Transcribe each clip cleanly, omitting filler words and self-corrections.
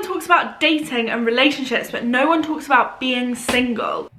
talks about dating and relationships, but no one talks about being single.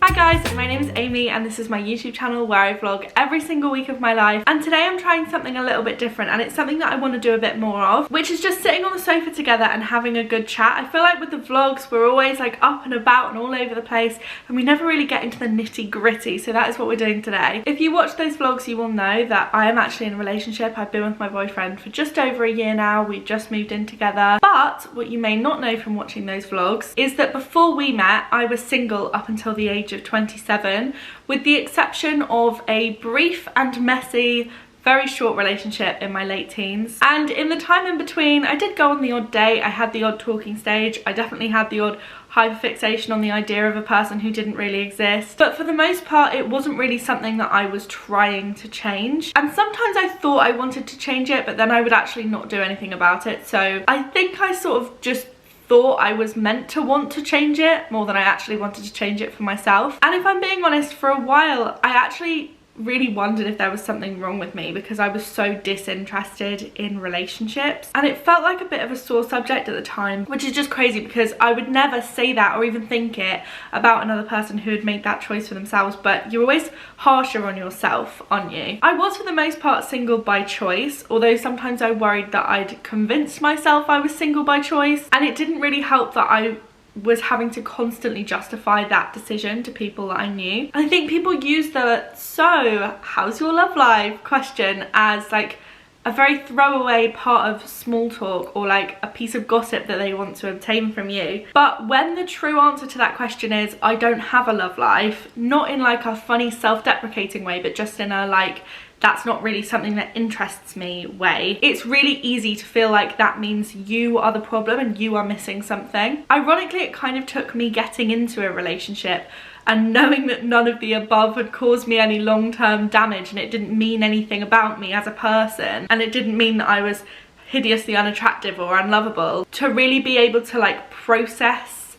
Hi guys, my name is Amy and this is my YouTube channel where I vlog every single week of my life, and today I'm trying something a little bit different, and it's something that I want to do a bit more of, which is just sitting on the sofa together and having a good chat. I feel like with the vlogs we're always like up and about and all over the place and we never really get into the nitty gritty, so that is what we're doing today. If you watch those vlogs you will know that I am actually in a relationship. I've been with my boyfriend for just over a year now. We've just moved in together, but what you may not know from watching those vlogs is that before we met I was single up until the age of 27, with the exception of a brief and messy, very short relationship in my late teens. And in the time in between, I did go on the odd date, I had the odd talking stage, I definitely had the odd hyperfixation on the idea of a person who didn't really exist. But for the most part, it wasn't really something that I was trying to change. And sometimes I thought I wanted to change it, but then I would actually not do anything about it. So I think I sort of just thought I was meant to want to change it more than I actually wanted to change it for myself. And if I'm being honest, for a while I actually really wondered if there was something wrong with me because I was so disinterested in relationships, and it felt like a bit of a sore subject at the time, which is just crazy because I would never say that or even think it about another person who had made that choice for themselves, but you're always harsher on yourself, aren't you? I was for the most part single by choice, although sometimes I worried that I'd convinced myself I was single by choice, and it didn't really help that I was having to constantly justify that decision to people that I knew. I think people use the "so how's your love life" question as like a very throwaway part of small talk or like a piece of gossip that they want to obtain from you. But when the true answer to that question is I don't have a love life, not in like a funny self-deprecating way, but just in a like that's not really something that interests me way, it's really easy to feel like that means you are the problem and you are missing something. Ironically, it kind of took me getting into a relationship and knowing that none of the above had caused me any long-term damage, and it didn't mean anything about me as a person, and it didn't mean that I was hideously unattractive or unlovable, to really be able to like process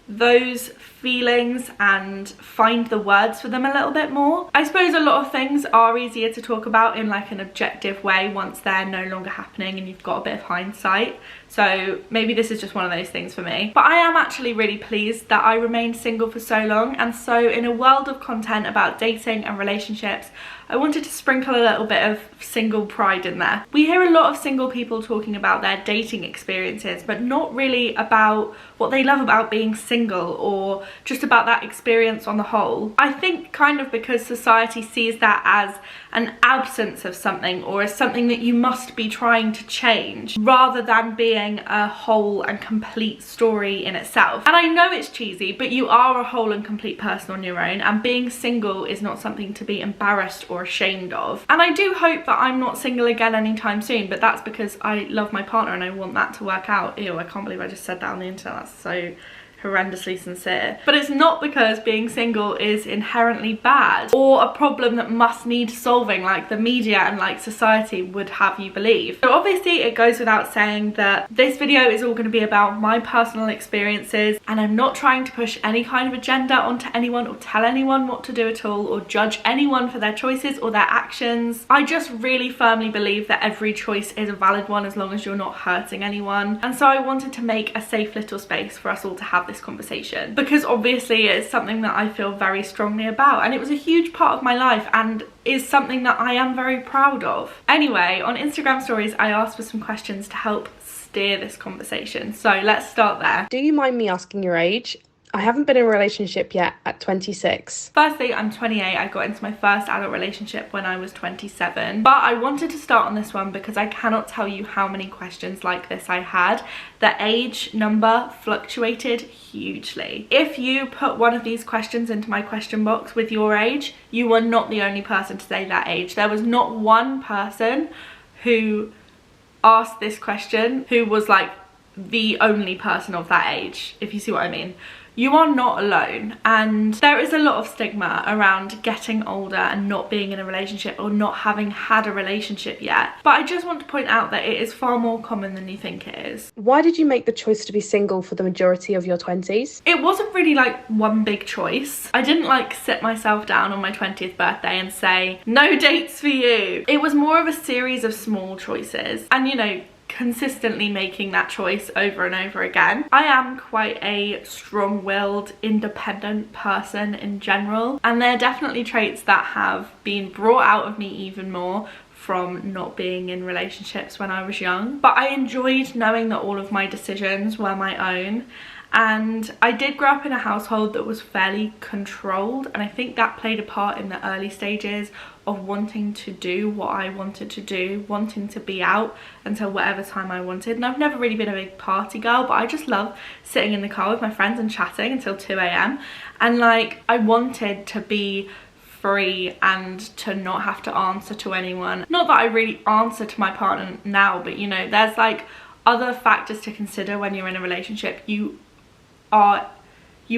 those feelings and find the words for them a little bit more. I suppose a lot of things are easier to talk about in like an objective way once they're no longer happening and you've got a bit of hindsight. So maybe this is just one of those things for me. But I am actually really pleased that I remained single for so long, and so in a world of content about dating and relationships, I wanted to sprinkle a little bit of single pride in there. We hear a lot of single people talking about their dating experiences, but not really about what they love about being single or just about that experience on the whole. I think kind of because society sees that as an absence of something or as something that you must be trying to change, rather than being a whole and complete story in itself. And I know it's cheesy, but you are a whole and complete person on your own, and being single is not something to be embarrassed or ashamed of. And I do hope that I'm not single again anytime soon, but that's because I love my partner and I want that to work out. Ew, I can't believe I just said that on the internet. That's so horrendously sincere. But it's not because being single is inherently bad or a problem that must need solving like the media and like society would have you believe. So obviously it goes without saying that this video is all going to be about my personal experiences, and I'm not trying to push any kind of agenda onto anyone or tell anyone what to do at all or judge anyone for their choices or their actions. I just really firmly believe that every choice is a valid one as long as you're not hurting anyone, and so I wanted to make a safe little space for us all to have this conversation, because obviously it's something that I feel very strongly about, and it was a huge part of my life and is something that I am very proud of. Anyway, on Instagram stories I asked for some questions to help steer this conversation, so let's start there. Do you mind me asking your age? I haven't been in a relationship yet at 26. Firstly, I'm 28. I got into my first adult relationship when I was 27. But I wanted to start on this one because I cannot tell you how many questions like this I had. The age number fluctuated hugely. If you put one of these questions into my question box with your age, you were not the only person to say that age. There was not one person who asked this question who was like the only person of that age, if you see what I mean. you are not alone, and there is a lot of stigma around getting older and not being in a relationship or not having had a relationship yet. But I just want to point out that it is far more common than you think it is. Why did you make the choice to be single for the majority of your 20s? It wasn't really like one big choice. I didn't like sit myself down on my 20th birthday and say, no dates for you. It was more of a series of small choices, and you know, consistently making that choice over and over again. I am quite a strong-willed, independent person in general, and there are definitely traits that have been brought out of me even more from not being in relationships when I was young. But I enjoyed knowing that all of my decisions were my own, and I did grow up in a household that was fairly controlled, and I think that played a part in the early stages of wanting to do what I wanted to do, wanting to be out until whatever time I wanted. And I've never really been a big party girl, but I just love sitting in the car with my friends and chatting until 2 a.m. And like, I wanted to be free and to not have to answer to anyone. Not that I really answer to my partner now, but you know, there's like other factors to consider when you're in a relationship. You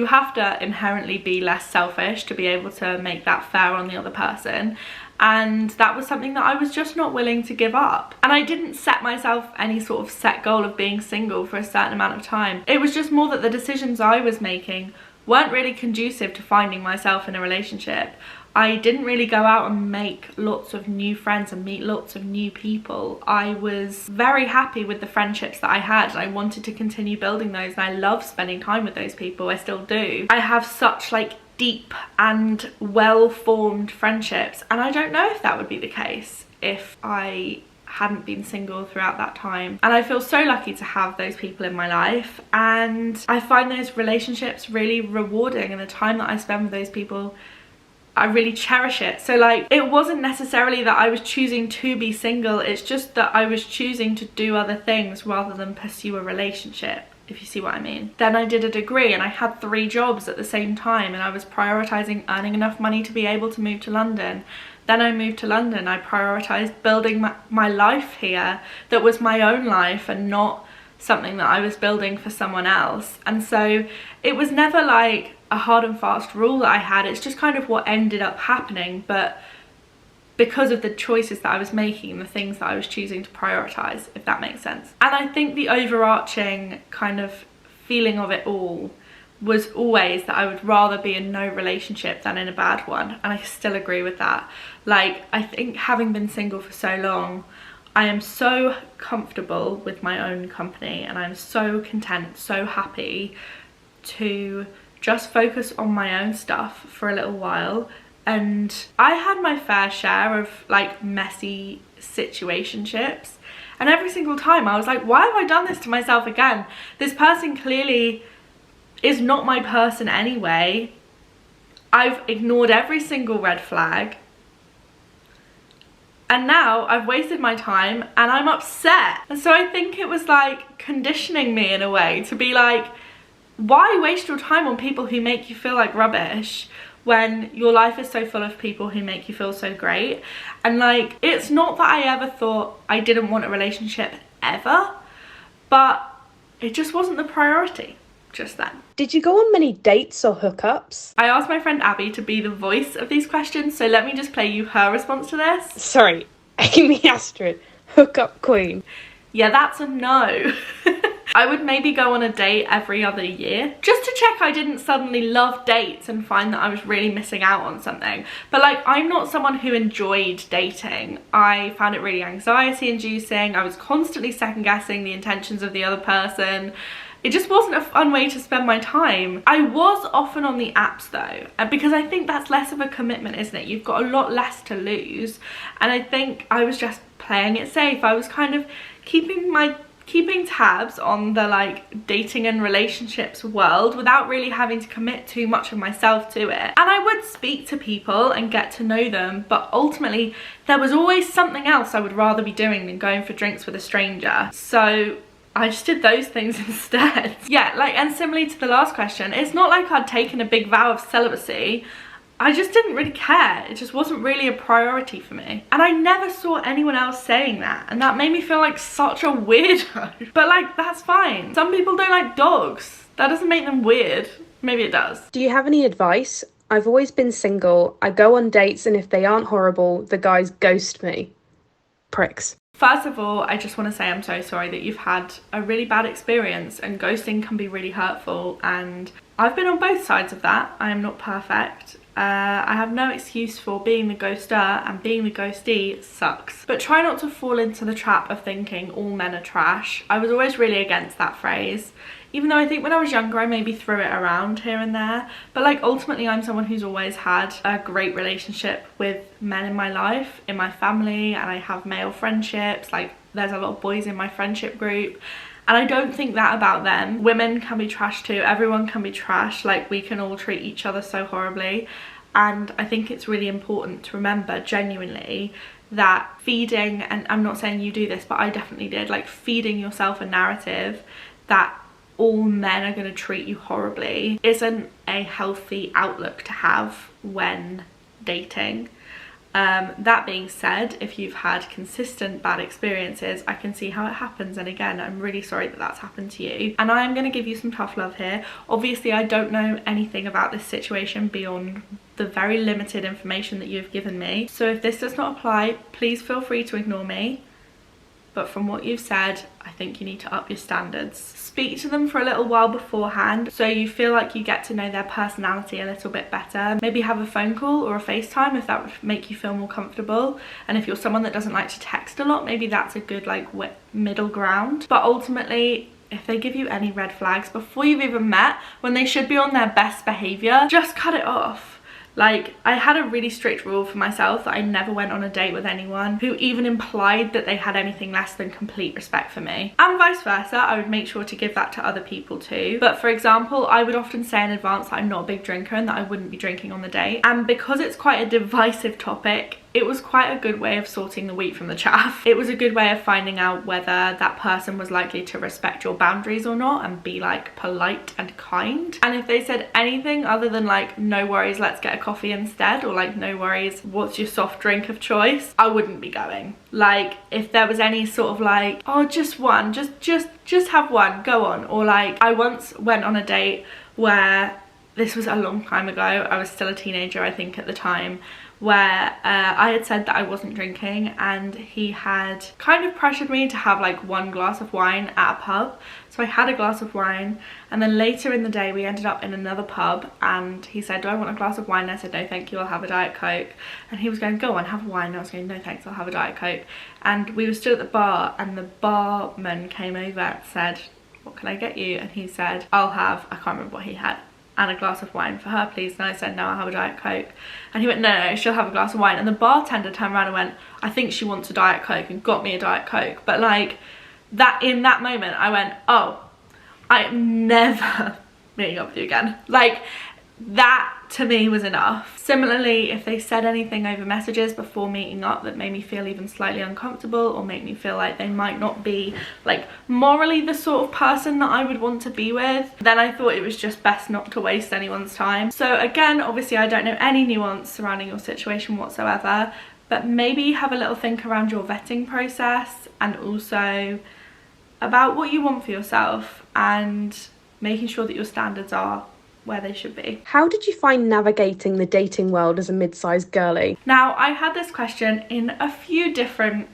have to inherently be less selfish to be able to make that fair on the other person, and that was something that I was just not willing to give up. And I didn't set myself any sort of set goal of being single for a certain amount of time. It was just more that the decisions I was making weren't really conducive to finding myself in a relationship. I didn't really go out and make lots of new friends and meet lots of new people. I was very happy with the friendships that I had, and I wanted to continue building those, and I love spending time with those people. I still do. I have such like deep and well-formed friendships, and I don't know if that would be the case if I hadn't been single throughout that time. And I feel so lucky to have those people in my life, and I find those relationships really rewarding, and the time that I spend with those people, I really cherish it. So like, it wasn't necessarily that I was choosing to be single, it's just that I was choosing to do other things rather than pursue a relationship, if you see what I mean. Then I did a degree and I had 3 jobs at the same time, and I was prioritizing earning enough money to be able to move to London. Then I moved to London. I prioritized building my life here that was my own life and not something that I was building for someone else. And so it was never like a hard and fast rule that I had. It's just kind of what ended up happening, but because of the choices that I was making, the things that I was choosing to prioritize, if that makes sense. And I think the overarching kind of feeling of it all was always that I would rather be in no relationship than in a bad one, and I still agree with that. Like, I think having been single for so long, I am so comfortable with my own company, and I'm so content, so happy to just focus on my own stuff for a little while. And I had my fair share of like messy situationships, and every single time I was like, why have I done this to myself again? This person clearly is not my person anyway. I've ignored every single red flag, and now I've wasted my time and I'm upset. And so I think it was like conditioning me in a way to be like, why waste your time on people who make you feel like rubbish when your life is so full of people who make you feel so great? And like, it's not that I ever thought I didn't want a relationship ever, but it just wasn't the priority just then. Did you go on many dates or hookups? I asked my friend Abby to be the voice of these questions, so let me just play you her response to this. Sorry, amy.astrid, hookup queen. Yeah, that's a no. I would maybe go on a date every other year just to check I didn't suddenly love dates and find that I was really missing out on something. But like, I'm not someone who enjoyed dating. I found it really anxiety inducing. I was constantly second guessing the intentions of the other person. It just wasn't a fun way to spend my time. I was often on the apps though, because I think that's less of a commitment, isn't it? You've got a lot less to lose. And I think I was just playing it safe. I was kind of keeping tabs on the like dating and relationships world without really having to commit too much of myself to it. And I would speak to people and get to know them, but ultimately there was always something else I would rather be doing than going for drinks with a stranger. So I just did those things instead. Yeah, like, and similarly to the last question, it's not like I'd taken a big vow of celibacy. I just didn't really care. It just wasn't really a priority for me. And I never saw anyone else saying that, and that made me feel like such a weirdo. But like, that's fine. Some people don't like dogs. That doesn't make them weird. Maybe it does. Do you have any advice? I've always been single. I go on dates, and if they aren't horrible, the guys ghost me. Pricks. First of all, I just want to say I'm so sorry that you've had a really bad experience, and ghosting can be really hurtful, and I've been on both sides of that. I am not perfect. I have no excuse for being the ghoster, and being the ghostee sucks. But try not to fall into the trap of thinking all men are trash. I was always really against that phrase, even though I think when I was younger I maybe threw it around here and there. But like, ultimately I'm someone who's always had a great relationship with men in my life, in my family, and I have male friendships. Like, there's a lot of boys in my friendship group, and I don't think that about them. Women can be trash too, everyone can be trash. Like, we can all treat each other so horribly, and I think it's really important to remember genuinely that feeding, and I'm not saying you do this, but I definitely did, like feeding yourself a narrative that all men are going to treat you horribly isn't a healthy outlook to have when dating. That being said, if you've had consistent bad experiences, I can see how it happens, and again, I'm really sorry that that's happened to you, and I am going to give you some tough love here. Obviously I don't know anything about this situation beyond the very limited information that you've given me, so if this does not apply, please feel free to ignore me. But from what you've said, I think you need to up your standards. Speak to them for a little while beforehand so you feel like you get to know their personality a little bit better. Maybe have a phone call or a FaceTime if that would make you feel more comfortable. And if you're someone that doesn't like to text a lot, maybe that's a good like middle ground. But ultimately, if they give you any red flags before you've even met, when they should be on their best behaviour, just cut it off. Like, I had a really strict rule for myself that I never went on a date with anyone who even implied that they had anything less than complete respect for me. And vice versa, I would make sure to give that to other people too. But for example, I would often say in advance that I'm not a big drinker and that I wouldn't be drinking on the date. And because it's quite a divisive topic, it was quite a good way of sorting the wheat from the chaff. It was a good way of finding out whether that person was likely to respect your boundaries or not and be like polite and kind. And if they said anything other than like, no worries, let's get a coffee instead, or like, no worries, what's your soft drink of choice, I wouldn't be going. Like, if there was any sort of like, oh, just one, just have one, go on. Or like, I once went on a date where, this was a long time ago, I was still a teenager I think at the time, where I had said that I wasn't drinking, and he had kind of pressured me to have like one glass of wine at a pub. So I had a glass of wine, and then later in the day we ended up in another pub, and he said, do I want a glass of wine? And I said, no thank you, I'll have a Diet Coke. And he was going, go on, have a wine. And I was going, no thanks, I'll have a Diet Coke. And we were stood at the bar, and the barman came over and said, what can I get you? And he said, I'll have, I can't remember what he had, and a glass of wine for her please. And I said, no, I'll have a Diet Coke. And he went, no, she'll have a glass of wine. And the bartender turned around and went, I think she wants a Diet Coke, and got me a Diet Coke. But like, that, in that moment I went, oh, I am never meeting up with you again. Like, that to me was enough. Similarly, if they said anything over messages before meeting up that made me feel even slightly uncomfortable, or made me feel like they might not be like morally the sort of person that I would want to be with, then I thought it was just best not to waste anyone's time. So again, obviously I don't know any nuance surrounding your situation whatsoever, but maybe have a little think around your vetting process, and also about what you want for yourself, and making sure that your standards are where they should be. How did you find navigating the dating world as a mid-sized girly? Now, I had this question in a few different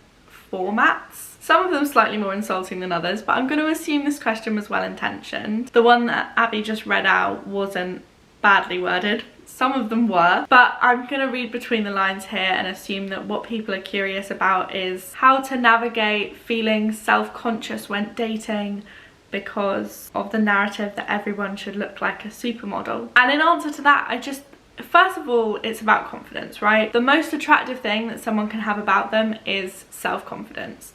formats, some of them slightly more insulting than others, but I'm going to assume this question was well intentioned. The one that Abby just read out wasn't badly worded. Some of them were, but I'm going to read between the lines here and assume that what people are curious about is how to navigate feeling self-conscious when dating because of the narrative that everyone should look like a supermodel. And in answer to that, first of all, it's about confidence, right? The most attractive thing that someone can have about them is self-confidence.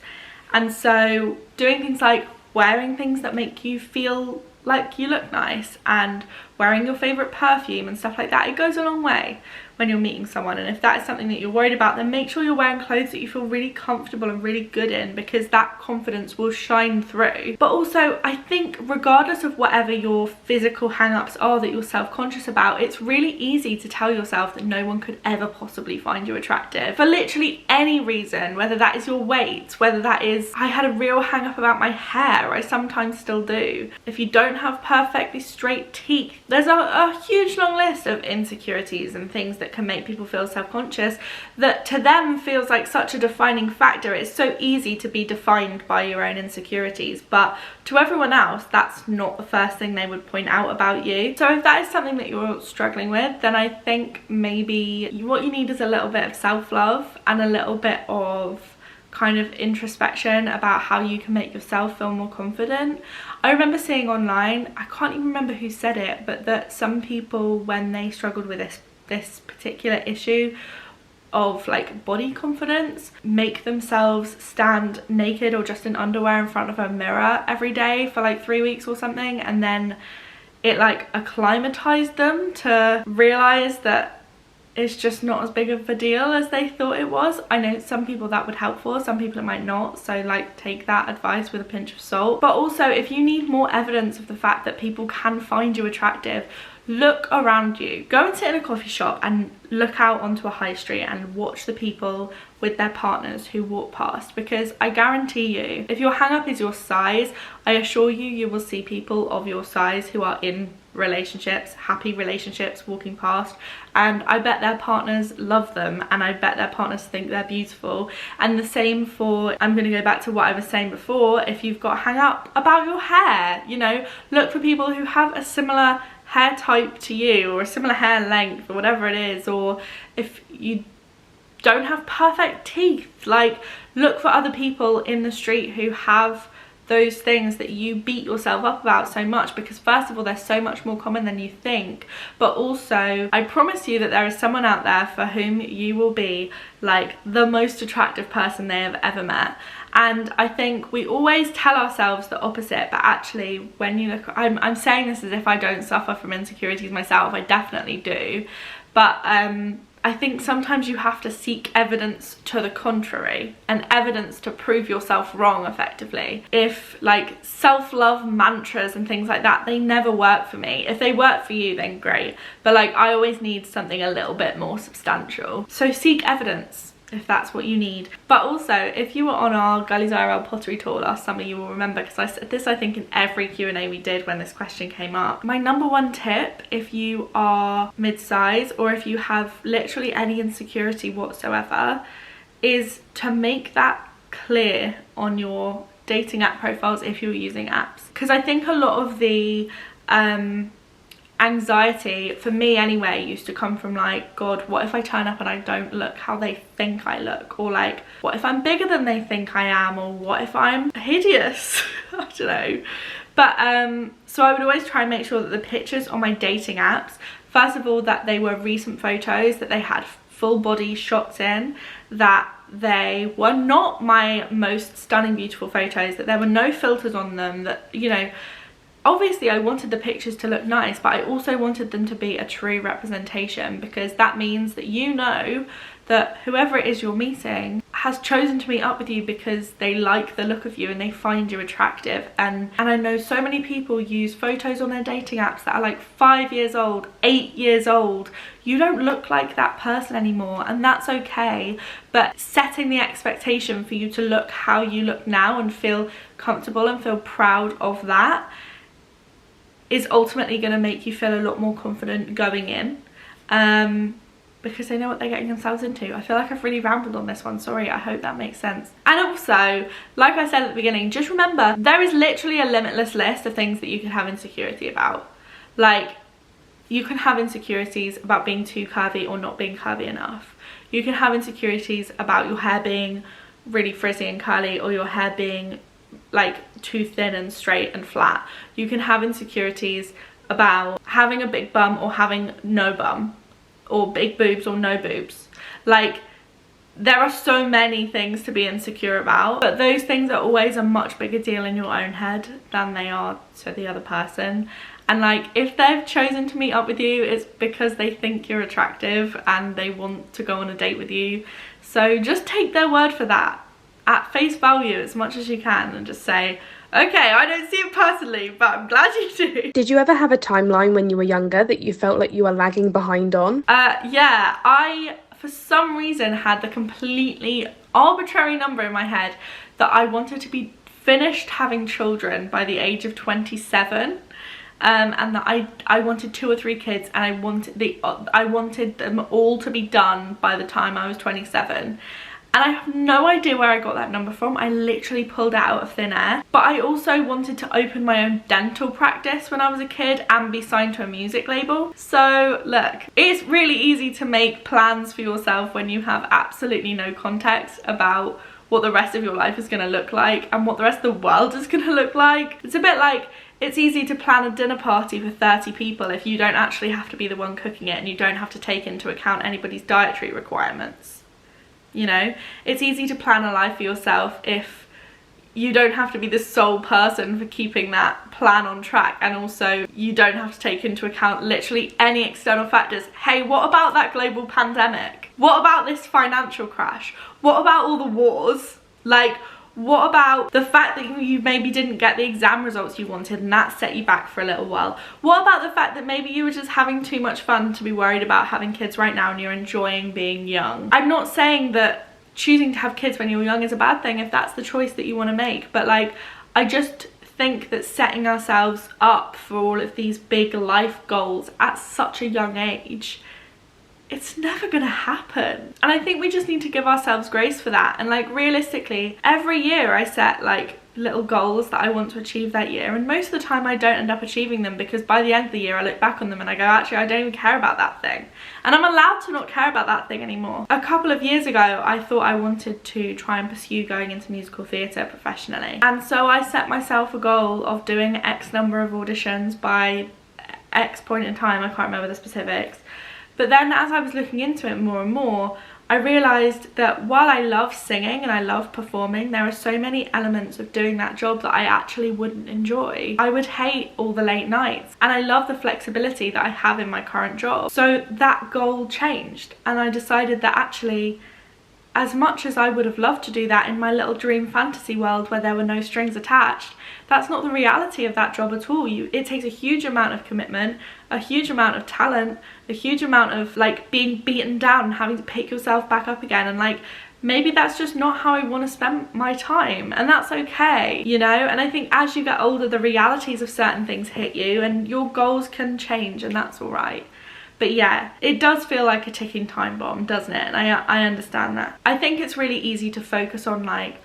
And so doing things like wearing things that make you feel like you look nice, and wearing your favorite perfume and stuff like that, it goes a long way when you're meeting someone. And if that is something that you're worried about, then make sure you're wearing clothes that you feel really comfortable and really good in, because that confidence will shine through. But also, I think regardless of whatever your physical hang-ups are that you're self-conscious about, it's really easy to tell yourself that no one could ever possibly find you attractive for literally any reason, whether that is your weight, whether that is, I had a real hang-up about my hair, I sometimes still do. If you don't have perfectly straight teeth, there's a huge long list of insecurities and things that can make people feel self-conscious that to them feels like such a defining factor. It's so easy to be defined by your own insecurities, but to everyone else that's not the first thing they would point out about you. So if that is something that you're struggling with, then I think maybe what you need is a little bit of self-love and a little bit of kind of introspection about how you can make yourself feel more confident. I remember seeing online, I can't even remember who said it, but that some people, when they struggled with this particular issue of like body confidence, make themselves stand naked or just in underwear in front of a mirror every day for like 3 weeks or something, and then it like acclimatized them to realize that it's just not as big of a deal as they thought it was. I know some people that would help for, some people it might not, so like take that advice with a pinch of salt. But also, if you need more evidence of the fact that people can find you attractive, look around you. Go and sit in a coffee shop and look out onto a high street and watch the people with their partners who walk past, because I guarantee you, if your hang up is your size, I assure you, you will see people of your size who are in relationships, happy relationships, walking past, and I bet their partners love them, and I bet their partners think they're beautiful. And the same for, I'm going to go back to what I was saying before, if you've got hang up about your hair, you know, look for people who have a similar hair type to you, or a similar hair length, or whatever it is. Or if you don't have perfect teeth, like look for other people in the street who have those things that you beat yourself up about so much, because first of all, they're so much more common than you think, but also I promise you that there is someone out there for whom you will be like the most attractive person they have ever met. And I think we always tell ourselves the opposite, but actually when you look, I'm saying this as if I don't suffer from insecurities myself, I definitely do, but I think sometimes you have to seek evidence to the contrary, and evidence to prove yourself wrong effectively. If like self-love mantras and things like that, they never work for me. If they work for you, then great, but like I always need something a little bit more substantial. So seek evidence if that's what you need. But also, if you were on our Girlies IRL pottery tour last summer, you will remember, because I said this I think in every Q&A we did when this question came up. My number one tip, if you are mid-size or if you have literally any insecurity whatsoever, is to make that clear on your dating app profiles if you're using apps. Because I think a lot of the anxiety, for me anyway, used to come from like, God, what if I turn up and I don't look how they think I look, or like, what if I'm bigger than they think I am, or what if I'm hideous? I don't know. But so I would always try and make sure that the pictures on my dating apps, first of all, that they were recent photos, that they had full body shots in, that they were not my most stunning beautiful photos, that there were no filters on them, that, you know, obviously I wanted the pictures to look nice, but I also wanted them to be a true representation, because that means that you know that whoever it is you're meeting has chosen to meet up with you because they like the look of you and they find you attractive. And I know so many people use photos on their dating apps that are like 5 years old, 8 years old. You don't look like that person anymore, and that's okay, but setting the expectation for you to look how you look now and feel comfortable and feel proud of that is ultimately going to make you feel a lot more confident going in, because they know what they're getting themselves into. I feel like I've really rambled on this one, sorry, I hope that makes sense. And also, like I said at the beginning, just remember, there is literally a limitless list of things that you can have insecurity about. Like, you can have insecurities about being too curvy or not being curvy enough. You can have insecurities about your hair being really frizzy and curly, or your hair being like too thin and straight and flat. You can have insecurities about having a big bum or having no bum, or big boobs or no boobs. Like, there are so many things to be insecure about, but those things are always a much bigger deal in your own head than they are to the other person. And like, if they've chosen to meet up with you, it's because they think you're attractive and they want to go on a date with you. So just take their word for that at face value as much as you can, and just say, okay, I don't see it personally, but I'm glad you do. Did you ever have a timeline when you were younger that you felt like you were lagging behind on? Yeah, I, for some reason, had the completely arbitrary number in my head that I wanted to be finished having children by the age of 27. and that I wanted 2 or 3 kids, and I wanted them all to be done by the time I was 27. And I have no idea where I got that number from. I literally pulled it out of thin air. But I also wanted to open my own dental practice when I was a kid and be signed to a music label. So look, it's really easy to make plans for yourself when you have absolutely no context about what the rest of your life is going to look like and what the rest of the world is going to look like. It's a bit like, it's easy to plan a dinner party for 30 people if you don't actually have to be the one cooking it and you don't have to take into account anybody's dietary requirements. You know, it's easy to plan a life for yourself if you don't have to be the sole person for keeping that plan on track, and also you don't have to take into account literally any external factors. Hey, what about that global pandemic? What about this financial crash? What about all the wars? Like, what about the fact that you maybe didn't get the exam results you wanted and that set you back for a little while? What about the fact that maybe you were just having too much fun to be worried about having kids right now and you're enjoying being young? I'm not saying that choosing to have kids when you're young is a bad thing if that's the choice that you want to make, but like, I just think that setting ourselves up for all of these big life goals at such a young age, it's never gonna happen. And I think we just need to give ourselves grace for that. And like, realistically, every year I set like little goals that I want to achieve that year, and most of the time I don't end up achieving them, because by the end of the year I look back on them and I go, actually, I don't even care about that thing. And I'm allowed to not care about that thing anymore. A couple of years ago I thought I wanted to try and pursue going into musical theatre professionally, and so I set myself a goal of doing X number of auditions by X point in time. I can't remember the specifics. But then as I was looking into it more and more, I realised that while I love singing and I love performing, there are so many elements of doing that job that I actually wouldn't enjoy. I would hate all the late nights, and I love the flexibility that I have in my current job. So that goal changed, and I decided that actually, as much as I would have loved to do that in my little dream fantasy world where there were no strings attached, that's not the reality of that job at all. It takes a huge amount of commitment, a huge amount of talent, a huge amount of like being beaten down and having to pick yourself back up again, and like, maybe that's just not how I want to spend my time, and that's okay, you know? And I think as you get older, the realities of certain things hit you and your goals can change, and that's all right. But yeah, it does feel like a ticking time bomb, doesn't it? And I understand that. I think it's really easy to focus on like,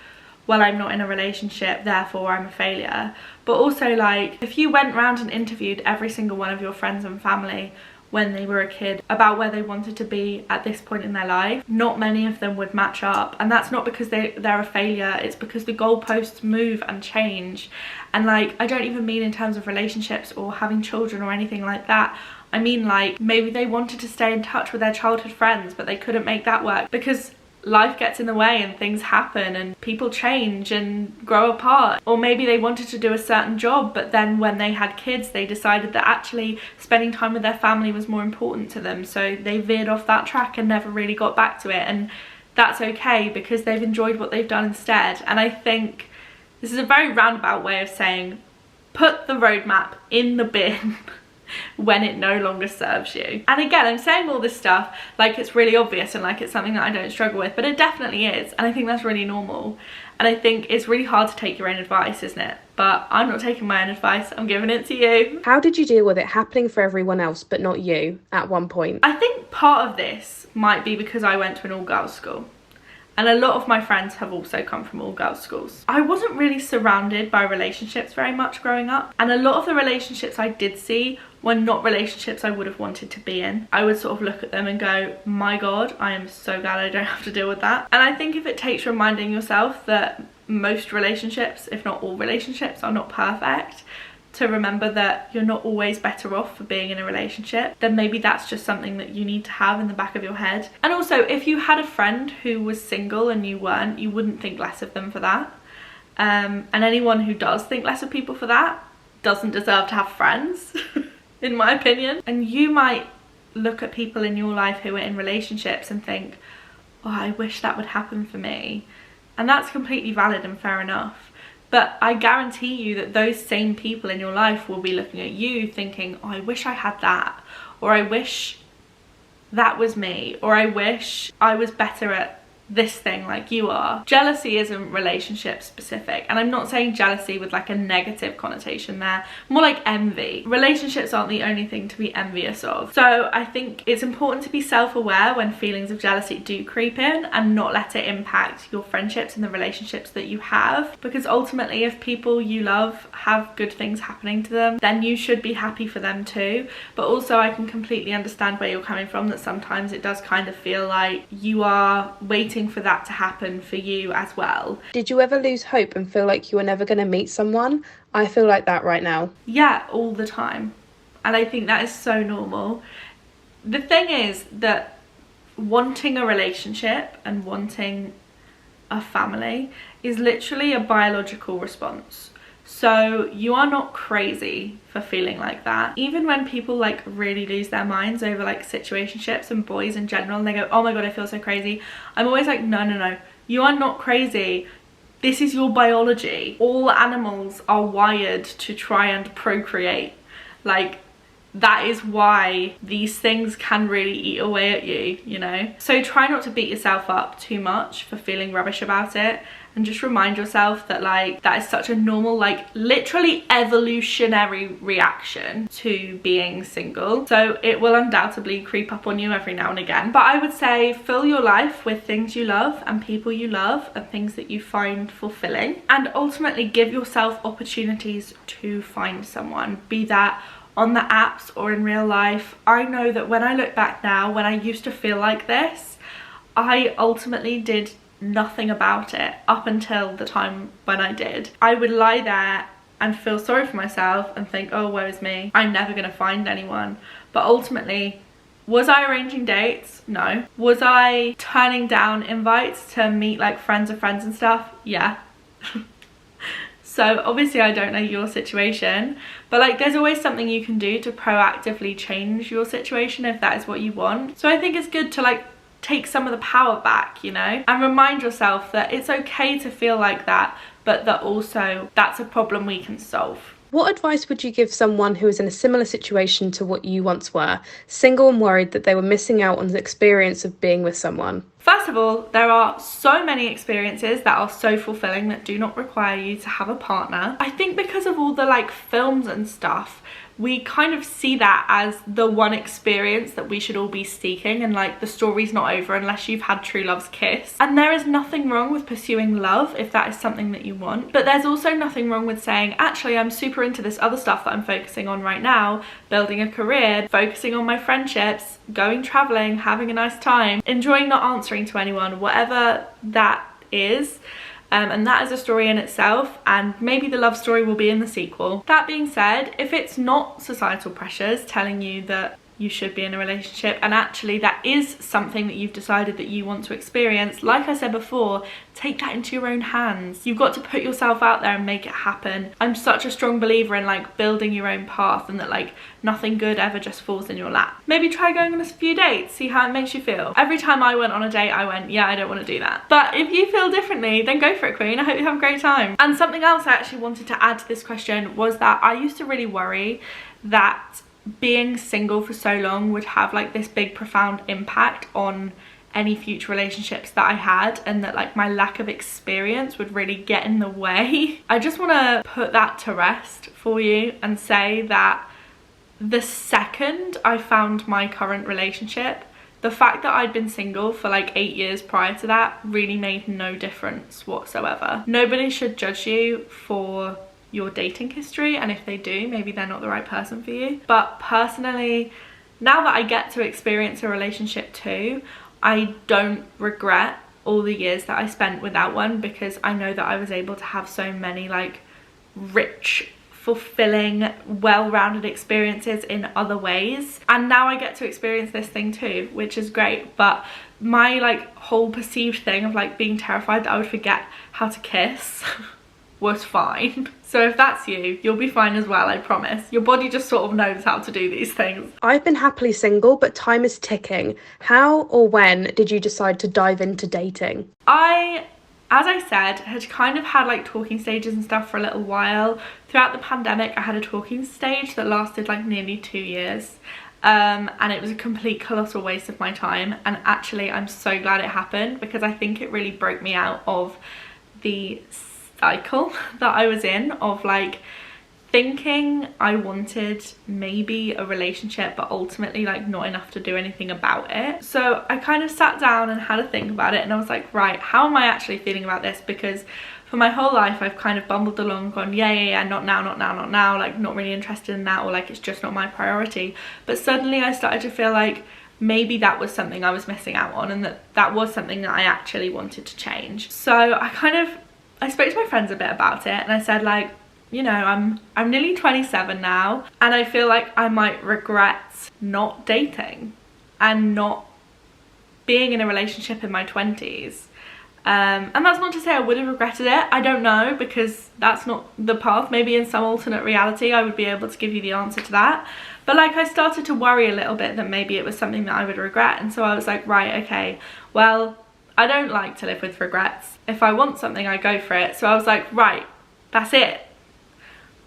well, I'm not in a relationship, therefore I'm a failure. But also, like, if you went round and interviewed every single one of your friends and family when they were a kid about where they wanted to be at this point in their life, not many of them would match up. And that's not because they're a failure, it's because the goalposts move and change. And like, I don't even mean in terms of relationships or having children or anything like that. I mean, like, maybe they wanted to stay in touch with their childhood friends, but they couldn't make that work because life gets in the way and things happen and people change and grow apart. Or maybe they wanted to do a certain job, but then when they had kids they decided that actually spending time with their family was more important to them, so they veered off that track and never really got back to it. And that's okay, because they've enjoyed what they've done instead. And I think this is a very roundabout way of saying, put the roadmap in the bin when it no longer serves you. And again, I'm saying all this stuff like it's really obvious and like it's something that I don't struggle with, but it definitely is, and I think that's really normal. And I think it's really hard to take your own advice, isn't it? But I'm not taking my own advice, I'm giving it to you. How did you deal with it happening for everyone else but not you at one point? I think part of this might be because I went to an all-girls school, and a lot of my friends have also come from all-girls schools. I wasn't really surrounded by relationships very much growing up, and a lot of the relationships I did see were not relationships I would have wanted to be in. I would sort of look at them and go, my God, I am so glad I don't have to deal with that. And I think if it takes reminding yourself that most relationships, if not all relationships, are not perfect, to remember that you're not always better off for being in a relationship, then maybe that's just something that you need to have in the back of your head. And also, if you had a friend who was single and you weren't, you wouldn't think less of them for that. And anyone who does think less of people for that doesn't deserve to have friends, in my opinion. And you might look at people in your life who are in relationships and think, oh, I wish that would happen for me. And that's completely valid and fair enough. But I guarantee you that those same people in your life will be looking at you thinking, oh, I wish I had that, or I wish that was me, or I wish I was better at this thing like you are. Jealousy isn't relationship specific, and I'm not saying jealousy with like a negative connotation there, more like envy. Relationships aren't the only thing to be envious of. So I think it's important to be self-aware when feelings of jealousy do creep in and not let it impact your friendships and the relationships that you have, because ultimately if people you love have good things happening to them, then you should be happy for them too. But also I can completely understand where you're coming from, that sometimes it does kind of feel like you are waiting for that to happen for you as well. Did you ever lose hope and feel like you were never going to meet someone? I feel like that right now. Yeah, all the time. And I think that is so normal. The thing is that wanting a relationship and wanting a family is literally a biological response. So you are not crazy for feeling like that. Even when people like really lose their minds over like situationships and boys in general, and they go, oh my god, I feel so crazy, I'm always like, no, you are not crazy. This is your biology. All animals are wired to try and procreate. Like, that is why these things can really eat away at you, you know? So try not to beat yourself up too much for feeling rubbish about it, and just remind yourself that like that is such a normal, like literally evolutionary reaction to being single. So it will undoubtedly creep up on you every now and again, but I would say fill your life with things you love and people you love and things that you find fulfilling, and ultimately give yourself opportunities to find someone, be that on the apps or in real life. I know that when I look back now, when I used to feel like this, I ultimately did nothing about it up until the time when I did. I would lie there and feel sorry for myself and think, oh, woe is me, I'm never gonna find anyone. But ultimately, was I arranging dates? No. Was I turning down invites to meet like friends of friends and stuff? Yeah. So obviously I don't know your situation, but like there's always something you can do to proactively change your situation if that is what you want. So I think it's good to like take some of the power back, you know, and remind yourself that it's okay to feel like that, but that also that's a problem we can solve. What advice would you give someone who is in a similar situation to what you once were, single and worried that they were missing out on the experience of being with someone? First of all, there are so many experiences that are so fulfilling that do not require you to have a partner. I think because of all the like films and stuff, we kind of see that as the one experience that we should all be seeking, and like the story's not over unless you've had true love's kiss. And there is nothing wrong with pursuing love if that is something that you want, but there's also nothing wrong with saying, actually I'm super into this other stuff that I'm focusing on right now, building a career, focusing on my friendships, going traveling, having a nice time, enjoying not answering to anyone, whatever that is. And that is a story in itself, and maybe the love story will be in the sequel. That being said, if it's not societal pressures telling you that you should be in a relationship, and actually that is something that you've decided that you want to experience, like I said before, take that into your own hands. You've got to put yourself out there and make it happen. I'm such a strong believer in like building your own path, and that like nothing good ever just falls in your lap. Maybe try going on a few dates, see how it makes you feel. Every time I went on a date I went, yeah, I don't want to do that. But if you feel differently, then go for it, queen. I hope you have a great time. And something else I actually wanted to add to this question was that I used to really worry that being single for so long would have like this big profound impact on any future relationships that I had, and that like my lack of experience would really get in the way. I just want to put that to rest for you and say that the second I found my current relationship, the fact that I'd been single for like 8 years prior to that really made no difference whatsoever. Nobody should judge you for your dating history, and if they do, maybe they're not the right person for you. But personally, now that I get to experience a relationship too, I don't regret all the years that I spent without one, because I know that I was able to have so many like rich, fulfilling, well-rounded experiences in other ways, and now I get to experience this thing too, which is great. But my like whole perceived thing of like being terrified that I would forget how to kiss was fine. So if that's you, you'll be fine as well, I promise. Your body just sort of knows how to do these things. I've been happily single, but time is ticking. How or when did you decide to dive into dating? As I said, had kind of had like talking stages and stuff for a little while. Throughout the pandemic, I had a talking stage that lasted like nearly 2 years. and it was a complete colossal waste of my time. And actually I'm so glad it happened, because I think it really broke me out of the cycle that I was in of like thinking I wanted maybe a relationship but ultimately like not enough to do anything about it. So I kind of sat down and had a think about it, and I was like, right, how am I actually feeling about this? Because for my whole life I've kind of bumbled along, gone yeah, not now, like not really interested in that, or like it's just not my priority. But suddenly I started to feel like maybe that was something I was missing out on, and that was something that I actually wanted to change. So I spoke to my friends a bit about it, and I said, like, you know, I'm nearly 27 now, and I feel like I might regret not dating and not being in a relationship in my 20s. And that's not to say I would have regretted it. I don't know, because that's not the path. Maybe in some alternate reality I would be able to give you the answer to that. But like, I started to worry a little bit that maybe it was something that I would regret. And so I was like, right, okay, well, I don't like to live with regrets. If I want something, I go for it. So I was like, right, that's it.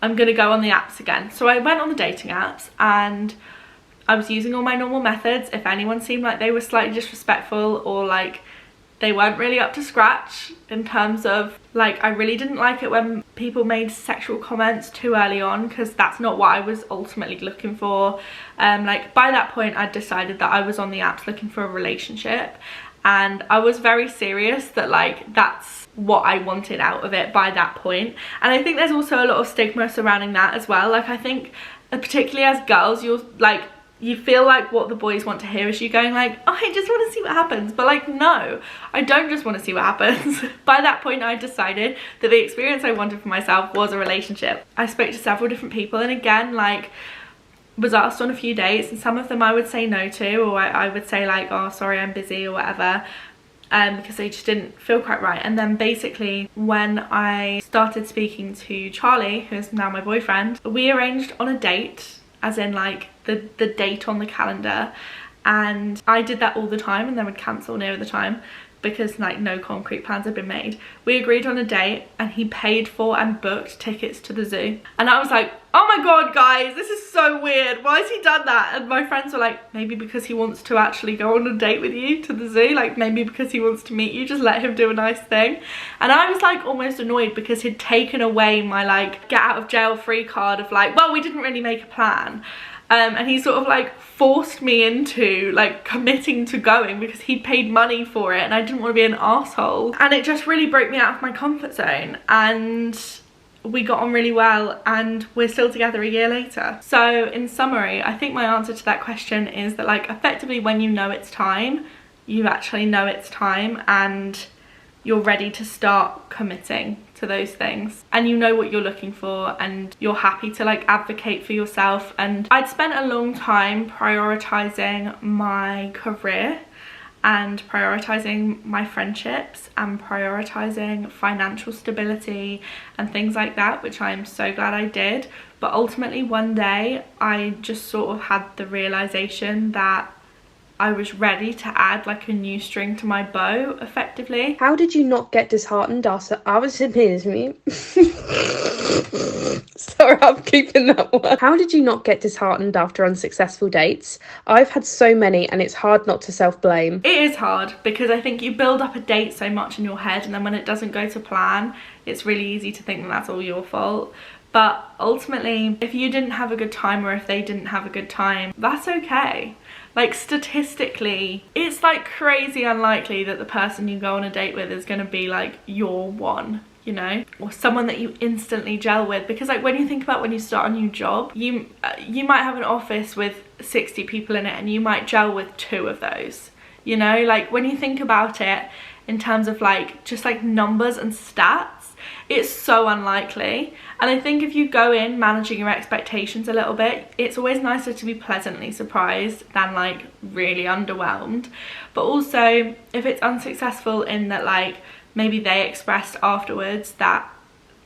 I'm gonna go on the apps again. So I went on the dating apps, and I was using all my normal methods. If anyone seemed like they were slightly disrespectful, or like they weren't really up to scratch in terms of, like, I really didn't like it when people made sexual comments too early on, because that's not what I was ultimately looking for. Like, by that point I'd decided that I was on the apps looking for a relationship, and I was very serious that like that's what I wanted out of it by that point. And I think there's also a lot of stigma surrounding that as well. Like, I think particularly as girls, you feel like what the boys want to hear is you going like, oh, I just want to see what happens. But like, no, I don't just want to see what happens. By that point I decided that the experience I wanted for myself was a relationship. I spoke to several different people, and again, like, was asked on a few dates, and some of them I would say no to, or I would say like, oh, sorry, I'm busy or whatever, because they just didn't feel quite right. And then basically when I started speaking to Charlie, who is now my boyfriend, we arranged on a date, as in like the date on the calendar, and I did that all the time and then would cancel near the time because like no concrete plans had been made. We agreed on a date, and he paid for and booked tickets to the zoo, and I was like, oh my god, guys, this is so weird, why has he done that? And my friends were like, maybe because he wants to actually go on a date with you to the zoo, like maybe because he wants to meet you, just let him do a nice thing. And I was like almost annoyed, because he'd taken away my like get out of jail free card of like, well, we didn't really make a plan. And he sort of like forced me into like committing to going because he'd paid money for it, and I didn't want to be an asshole. And it just really broke me out of my comfort zone, and we got on really well, and we're still together a year later. So in summary, I think my answer to that question is that like effectively when you know it's time, you actually know it's time, and you're ready to start committing to those things, and you know what you're looking for, and you're happy to like advocate for yourself. And I'd spent a long time prioritizing my career and prioritizing my friendships and prioritizing financial stability and things like that, which I'm so glad I did. But ultimately one day I just sort of had the realization that I was ready to add like a new string to my bow, effectively. How did you not get disheartened after I was me? Sorry, I'm keeping that one. How did you not get disheartened after unsuccessful dates? I've had so many, and it's hard not to self-blame. It is hard, because I think you build up a date so much in your head, and then when it doesn't go to plan, it's really easy to think that that's all your fault. But ultimately, if you didn't have a good time, or if they didn't have a good time, that's okay. Like, statistically, it's like crazy unlikely that the person you go on a date with is going to be like your one, you know, or someone that you instantly gel with. Because like when you think about when you start a new job, you might have an office with 60 people in it, and you might gel with 2 of those, you know. Like when you think about it in terms of like just like numbers and stats, it's so unlikely. And I think if you go in managing your expectations a little bit, it's always nicer to be pleasantly surprised than like really underwhelmed. But also, if it's unsuccessful in that like maybe they expressed afterwards that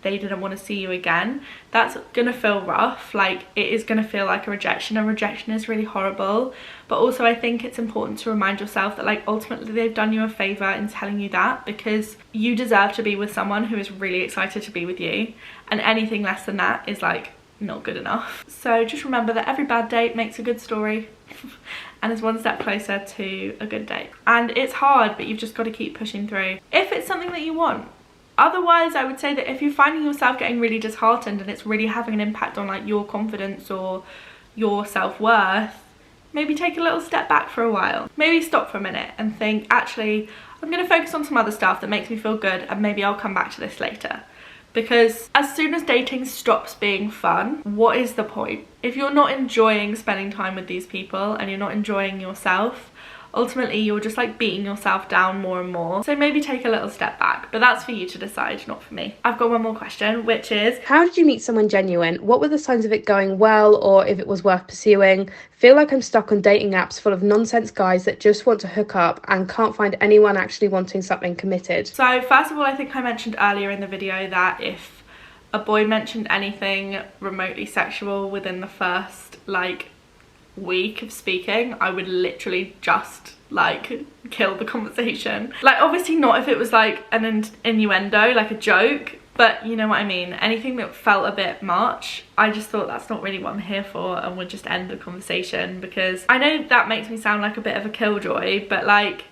they didn't want to see you again, that's gonna feel rough. Like, it is gonna feel like a rejection, and rejection is really horrible. But also I think it's important to remind yourself that like ultimately they've done you a favor in telling you that, because you deserve to be with someone who is really excited to be with you, and anything less than that is like not good enough. So just remember that every bad date makes a good story and is one step closer to a good date. And it's hard, but you've just got to keep pushing through if it's something that you want. Otherwise, I would say that if you're finding yourself getting really disheartened and it's really having an impact on like your confidence or your self-worth, maybe take a little step back for a while. Maybe stop for a minute and think, actually, I'm going to focus on some other stuff that makes me feel good, and maybe I'll come back to this later. Because as soon as dating stops being fun, what is the point? If you're not enjoying spending time with these people and you're not enjoying yourself, ultimately you're just like beating yourself down more and more. So maybe take a little step back, but that's for you to decide, not for me. I've got one more question, which is, how did you meet someone genuine? What were the signs of it going well, or if it was worth pursuing? Feel like I'm stuck on dating apps full of nonsense guys that just want to hook up and can't find anyone actually wanting something committed. So first of all, I think I mentioned earlier in the video that if a boy mentioned anything remotely sexual within the first like week of speaking, I would literally just like kill the conversation. Like obviously not if it was like an innuendo, like a joke, but you know what I mean. Anything that felt a bit much, I just thought that's not really what I'm here for, and would just end the conversation. Because I know that makes me sound like a bit of a killjoy, but like,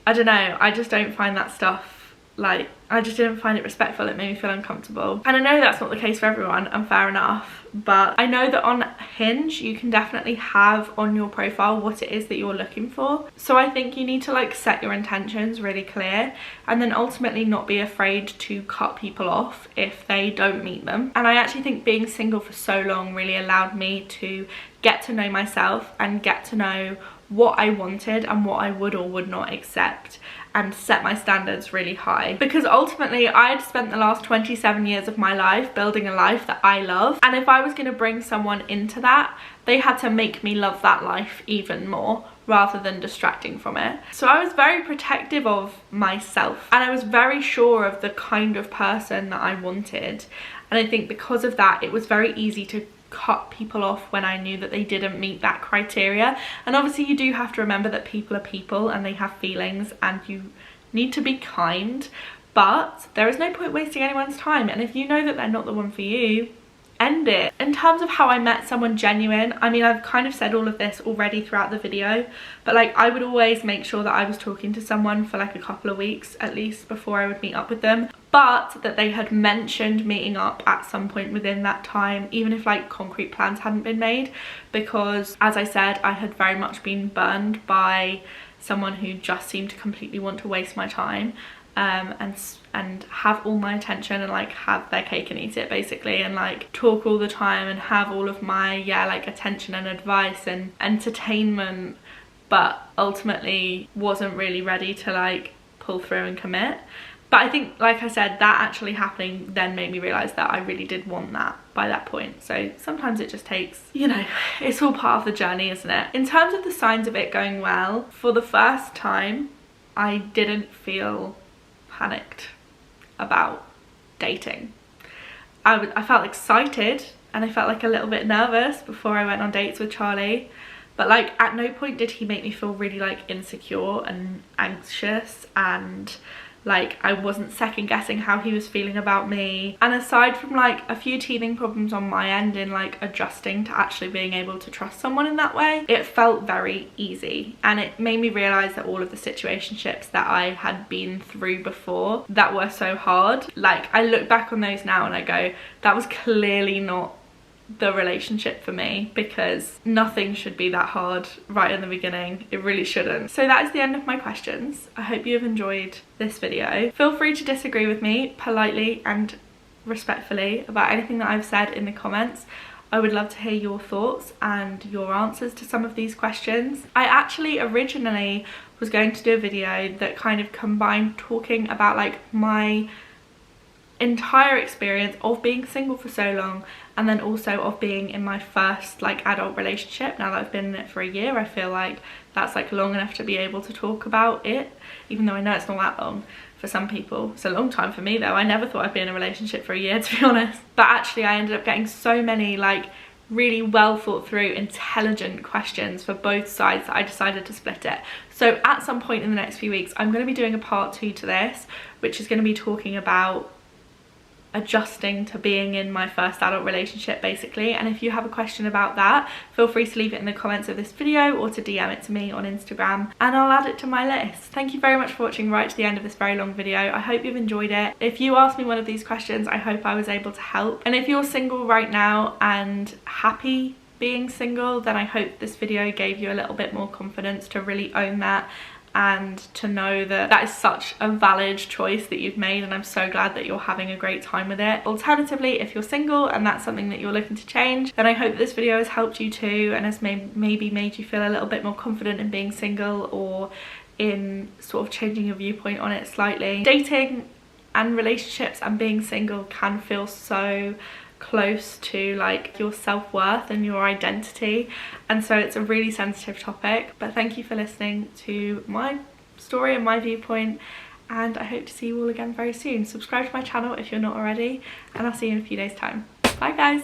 I don't know, I just don't find that stuff, like, I just didn't find it respectful. It made me feel uncomfortable. And I know that's not the case for everyone, and fair enough, but I know that on Hinge you can definitely have on your profile what it is that you're looking for. So I think you need to like set your intentions really clear, and then ultimately not be afraid to cut people off if they don't meet them. And I actually think being single for so long really allowed me to get to know myself and get to know what I wanted and what I would or would not accept, and set my standards really high. Because ultimately I had spent the last 27 years of my life building a life that I love, and if I was going to bring someone into that, they had to make me love that life even more rather than distracting from it. So I was very protective of myself, and I was very sure of the kind of person that I wanted, and I think because of that it was very easy to cut people off when I knew that they didn't meet that criteria. And obviously you do have to remember that people are people and they have feelings, and you need to be kind, but there is no point wasting anyone's time, and if you know that they're not the one for you, end it. In terms of how I met someone genuine, I mean, I've kind of said all of this already throughout the video, but like I would always make sure that I was talking to someone for like a couple of weeks at least before I would meet up with them, but that they had mentioned meeting up at some point within that time, even if like concrete plans hadn't been made, because as I said, I had very much been burned by someone who just seemed to completely want to waste my time, and have all my attention and like have their cake and eat it basically, and like talk all the time and have all of my like attention and advice and entertainment, but ultimately wasn't really ready to like pull through and commit. But I think, like I said, that actually happening then made me realise that I really did want that by that point. So sometimes it just takes, you know, it's all part of the journey, isn't it? In terms of the signs of it going well, for the first time I didn't feel panicked about dating. I felt excited and I felt like a little bit nervous before I went on dates with Charlie, but like at no point did he make me feel really like insecure and anxious, and like I wasn't second guessing how he was feeling about me. And aside from like a few teething problems on my end in like adjusting to actually being able to trust someone in that way, it felt very easy, and it made me realize that all of the situationships that I had been through before that were so hard, like I look back on those now and I go, that was clearly not the relationship for me, because nothing should be that hard right in the beginning. It really shouldn't. So that is the end of my questions. I hope you have enjoyed this video. Feel free to disagree with me politely and respectfully about anything that I've said in the comments. I would love to hear your thoughts and your answers to some of these questions. I actually originally was going to do a video that kind of combined talking about like my entire experience of being single for so long, and then also of being in my first like adult relationship. Now that I've been in it for a year, I feel like that's like long enough to be able to talk about it, even though I know it's not that long for some people. It's a long time for me though. I never thought I'd be in a relationship for a year, to be honest. But actually I ended up getting so many like really well thought through, intelligent questions for both sides that I decided to split it. So at some point in the next few weeks I'm going to be doing a part 2 to this, which is going to be talking about adjusting to being in my first adult relationship basically. And if you have a question about that, feel free to leave it in the comments of this video or to DM it to me on Instagram and I'll add it to my list. Thank you very much for watching right to the end of this very long video. I hope you've enjoyed it. If you asked me one of these questions, I hope I was able to help. And if you're single right now and happy being single, then I hope this video gave you a little bit more confidence to really own that and to know that that is such a valid choice that you've made, and I'm so glad that you're having a great time with it. Alternatively, if you're single and that's something that you're looking to change, then I hope this video has helped you too and has maybe made you feel a little bit more confident in being single or in sort of changing your viewpoint on it slightly. Dating and relationships and being single can feel so close to like your self-worth and your identity, and so it's a really sensitive topic. But thank you for listening to my story and my viewpoint, and I hope to see you all again very soon. Subscribe to my channel if you're not already, and I'll see you in a few days time. Bye guys.